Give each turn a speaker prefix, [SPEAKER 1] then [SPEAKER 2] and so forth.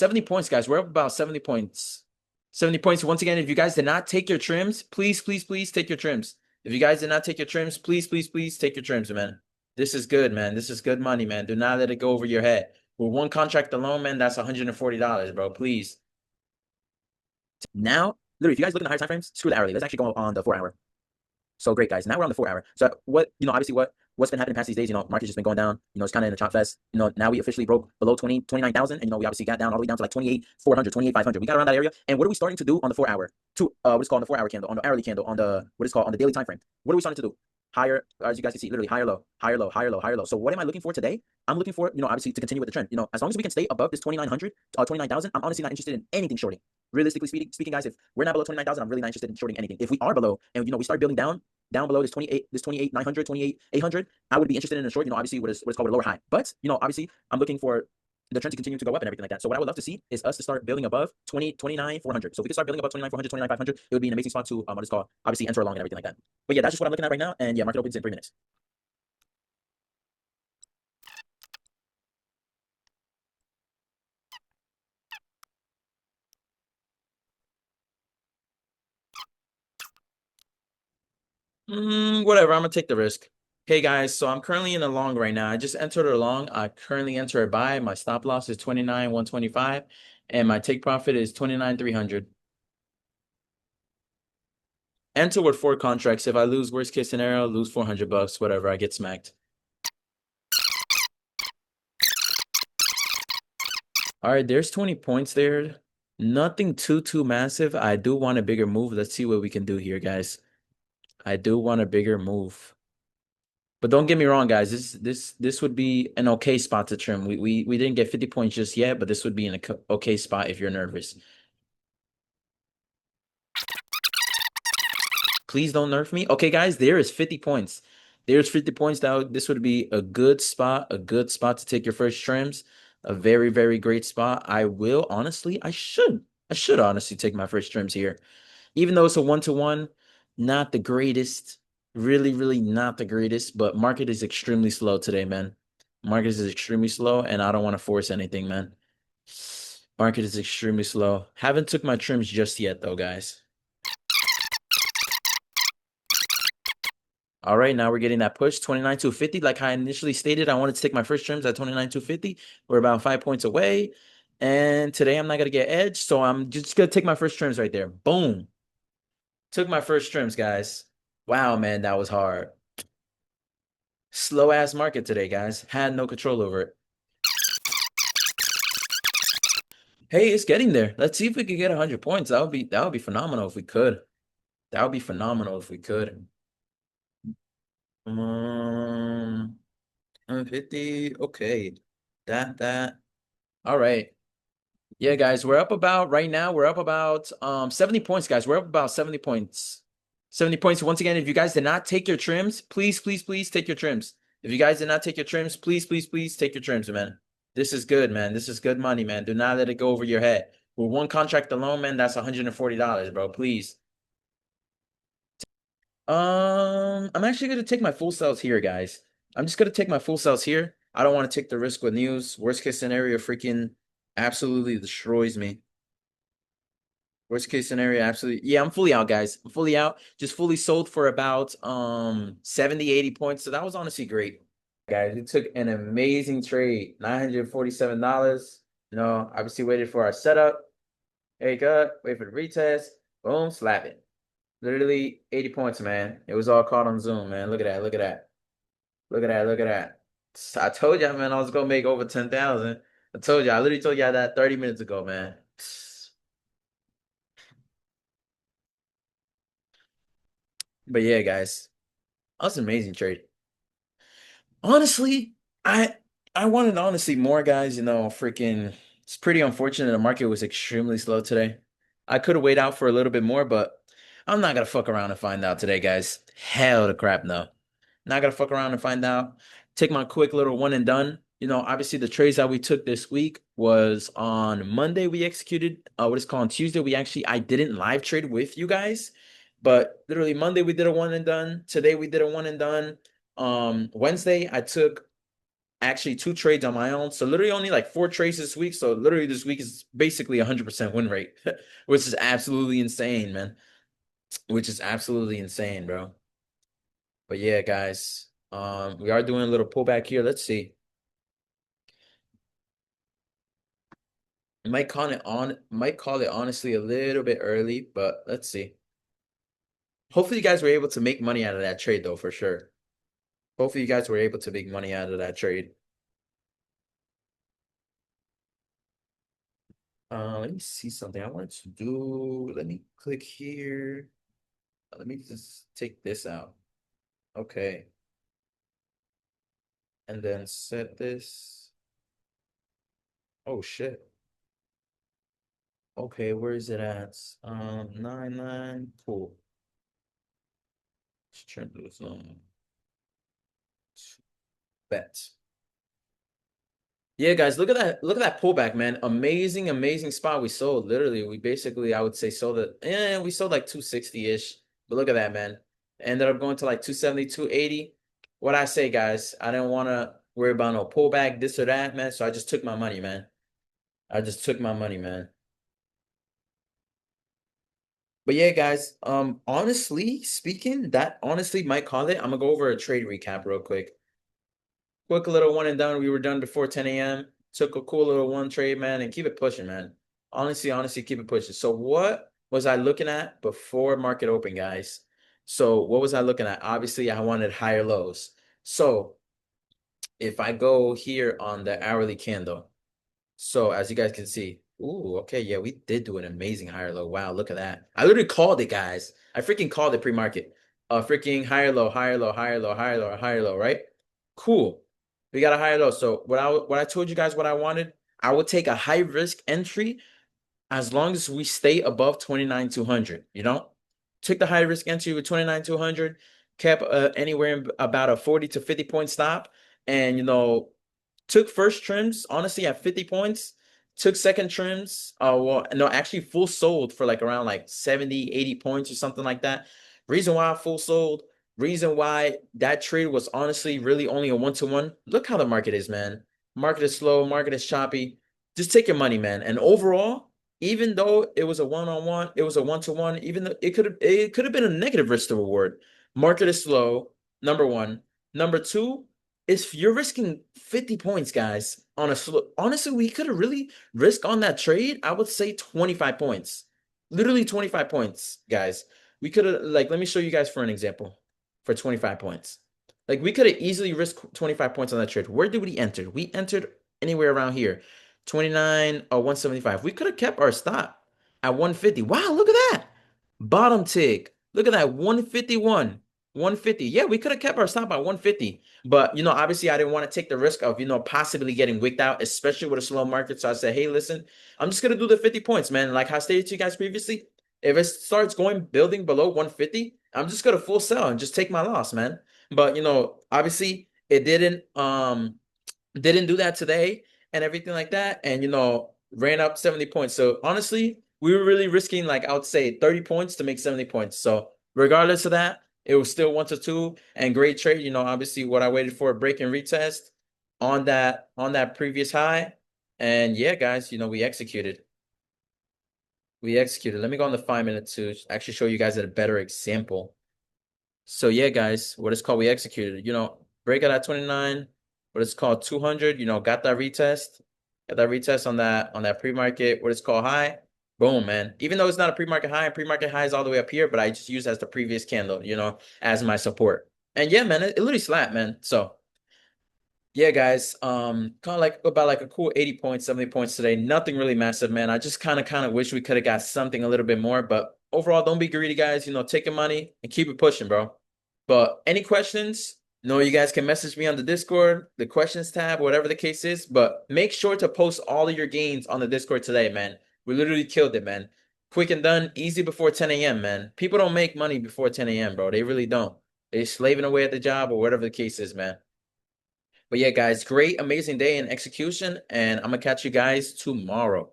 [SPEAKER 1] 70 points, guys. We're up about 70 points. 70 points. Once again, if you guys did not take your trims, please, please, please take your trims. If you guys did not take your trims, please, please, please take your trims, man. This is good, man. This is good money, man. Do not let it go over your head. With one contract alone, man, that's $140, bro. Please. Now, literally, if you guys look in the higher time frames, screw the hourly. Let's actually go on the 4 hour. So great, guys. Now we're on the 4 hour. So obviously what's been happening past these days, market's just been going down. It's kind of in a chop fest. Now we officially broke below 29,000. And, we obviously got down all the way down to like 28,400, 28,500. We got around that area. And what are we starting to do on the 4 hour? What is called on the 4 hour candle, on the hourly candle, on the, what is called on the daily time frame? What are we starting to do? Higher, as you guys can see, literally higher low, higher low, higher low, higher low. So what am I looking for today? I'm looking for, obviously to continue with the trend. As long as we can stay above this 2,900, 29,000, I'm honestly not interested in anything shorting. Realistically speaking, guys, if we're not below 29,000, I'm really not interested in shorting anything. If we are below and, we start building down below this 28,900, 28,800, I would be interested in a short, obviously what is called a lower high. But, obviously I'm looking for the trend to continue to go up and everything like that. So what I would love to see is us to start building above 29,400. So if we could start building above 29,400, 29,500, it would be an amazing spot to, what is called, obviously enter along and everything like that. But yeah, that's just what I'm looking at right now. And yeah, market opens in 3 minutes. Whatever. I'm gonna take the risk. Hey guys, so I'm currently in a long right now. I just entered a long. I currently enter a buy. My stop loss is 29,125, and my take profit is 29,300. Enter with 4 contracts. If I lose, worst case scenario, lose $400, whatever. I get smacked. All right, there's 20 points there. Nothing too massive. I do want a bigger move. Let's see what we can do here, guys. I do want a bigger move. But don't get me wrong, guys. This would be an okay spot to trim. We didn't get 50 points just yet, but this would be an okay spot if you're nervous. Please don't nerf me. Okay, guys, there is 50 points. There's 50 points. This would be a good spot to take your first trims. A very, very great spot. I should honestly take my first trims here. Even though it's a 1-to-1, not the greatest. Really, really not the greatest, but market is extremely slow today, man. Market is extremely slow, and I don't want to force anything, man. Market is extremely slow. Haven't took my trims just yet, though, guys. All right, now we're getting that push, 29,250. Like I initially stated, I wanted to take my first trims at 29,250. We're about 5 points away. And today I'm not going to get edge, so I'm just going to take my first trims right there. Boom. Took my first trims, guys. Wow, man, that was hard. Slow ass market today, guys. Had no control over it. Hey, it's getting there. Let's see if we could get 100 points. That would be phenomenal if we could. That would be phenomenal if we could. 150. Okay. That. All right. Yeah, guys, we're up about right now. We're up about 70 points, guys. We're up about 70 points. 70 points. Once again, if you guys did not take your trims, please, please, please take your trims. If you guys did not take your trims, please, please, please take your trims, man. This is good, man. This is good money, man. Do not let it go over your head. With one contract alone, man, that's $140, bro. Please. I'm actually gonna take my full sales here, guys. I'm just gonna take my full sales here. I don't want to take the risk with news. Worst case scenario, freaking absolutely destroys me. Worst case scenario, absolutely. Yeah, I'm fully out, guys. I'm fully out. Just fully sold for about 70, 80 points. So that was honestly great. Guys, we took an amazing trade. $947. Obviously waited for our setup. There you go. Wait for the retest. Boom, slap it. Literally 80 points, man. It was all caught on Zoom, man. Look at that. Look at that. Look at that. Look at that. I told y'all, man, I was gonna make over 10,000. I told you. I literally told y'all that 30 minutes ago, man. But yeah, guys, that's an amazing trade. Honestly, I I wanted honestly more, guys. Freaking, it's pretty unfortunate the market was extremely slow today. I could have waited out for a little bit more, but I'm not gonna fuck around and find out today, guys. Hell to crap, no. Not gonna fuck around and find out. Take my quick little one and done. Obviously the trades that we took this week was on Monday we executed. What is called on Tuesday. I didn't live trade with you guys, but literally Monday we did a one and done. Today we did a one and done. Wednesday I took actually 2 trades on my own. So literally only like 4 trades this week. So literally this week is basically 100% win rate, which is absolutely insane, man. Which is absolutely insane, bro. But yeah, guys, we are doing a little pullback here. Let's see. Might call it honestly a little bit early, but let's see. Hopefully you guys were able to make money out of that trade though, for sure. Hopefully you guys were able to make money out of that trade. Let me see something I wanted to do. Let me click here. Let me just take this out. Okay. And then set this. Oh shit. Okay, where is it at? 99. Cool. Let's turn this on. Bet. Yeah, guys, look at that. Look at that pullback, man. Amazing, amazing spot we sold. Literally, we basically, I would say, sold it. We sold like 260-ish. But look at that, man. Ended up going to like 270, 280. What I say, guys, I didn't want to worry about no pullback, this or that, man. So I just took my money, man. I just took my money, man. But yeah, guys, honestly speaking, that honestly might call it. I'm gonna go over a trade recap real quick. Quick little one and done. We were done before 10 a.m. Took a cool little one trade, man, and keep it pushing, man. Honestly, keep it pushing. So what was I looking at before market open, guys? So what was I looking at? Obviously, I wanted higher lows. So if I go here on the hourly candle, so as you guys can see, ooh, okay, yeah, we did do an amazing higher low. Wow, look at that. I literally called it, guys. I freaking called it pre-market. Freaking higher low, higher low, higher low, higher low, higher low, right? Cool. We got a higher low. So what I told you guys what I wanted, I would take a high risk entry as long as we stay above 29,200, you know? Took the high risk entry with 29,200, kept anywhere in about a 40 to 50 point stop, and took first trims honestly at 50 points, took second trims well no actually full sold for like around like 70, 80 points or something like that. Reason why I full sold, reason why that trade was honestly really only a 1-to-1. Look how the market is, man. Market is slow, market is choppy. Just take your money, man. And overall, even though it was a one-on-one, it was a 1-to-1, even though it could have been a negative risk to reward. Market is slow, number one. Number two, if you're risking 50 points, guys, on a slow, honestly, we could have really risked on that trade. I would say 25 points, literally 25 points, guys. We could have, like, let me show you guys for an example for 25 points. Like, we could have easily risked 25 points on that trade. Where did we enter? We entered anywhere around here, 29 or 175. We could have kept our stop at 150. Wow, look at that. Bottom tick. Look at that, 151. 150. Yeah, we could have kept our stop at 150. But, obviously I didn't want to take the risk of, possibly getting wicked out, especially with a slow market. So I said, hey, listen, I'm just going to do the 50 points, man. Like I stated to you guys previously, if it starts building below 150, I'm just going to full sell and just take my loss, man. But, obviously it didn't do that today and everything like that. And, ran up 70 points. So honestly, we were really risking, like, I would say 30 points to make 70 points. So regardless of that, it was still 1-to-2 and great trade. Obviously what I waited for, a break and retest on that previous high. And yeah, guys, we executed. We executed. Let me go on the 5 minute to actually show you guys a better example. So yeah, guys, what it's called, we executed. Break out at 29. What it's called, 200. Got that retest. Got that retest on that pre-market. What it's called, high. Boom, man. Even though it's not a pre-market high, and pre-market high is all the way up here, but I just use as the previous candle, as my support. And yeah, man, it literally slapped, man. So yeah, guys, kind of like about like a cool 80 points, 70 points today. Nothing really massive, man. I just kind of wish we could have got something a little bit more, but overall, don't be greedy, guys. Take your money and keep it pushing, bro. But any questions? You guys can message me on the Discord, the questions tab, whatever the case is. But make sure to post all of your gains on the Discord today, man. We literally killed it, man. Quick and done, easy before 10 a.m., man. People don't make money before 10 a.m., bro. They really don't. They're slaving away at the job or whatever the case is, man. But yeah, guys, great, amazing day in execution. And I'm going to catch you guys tomorrow.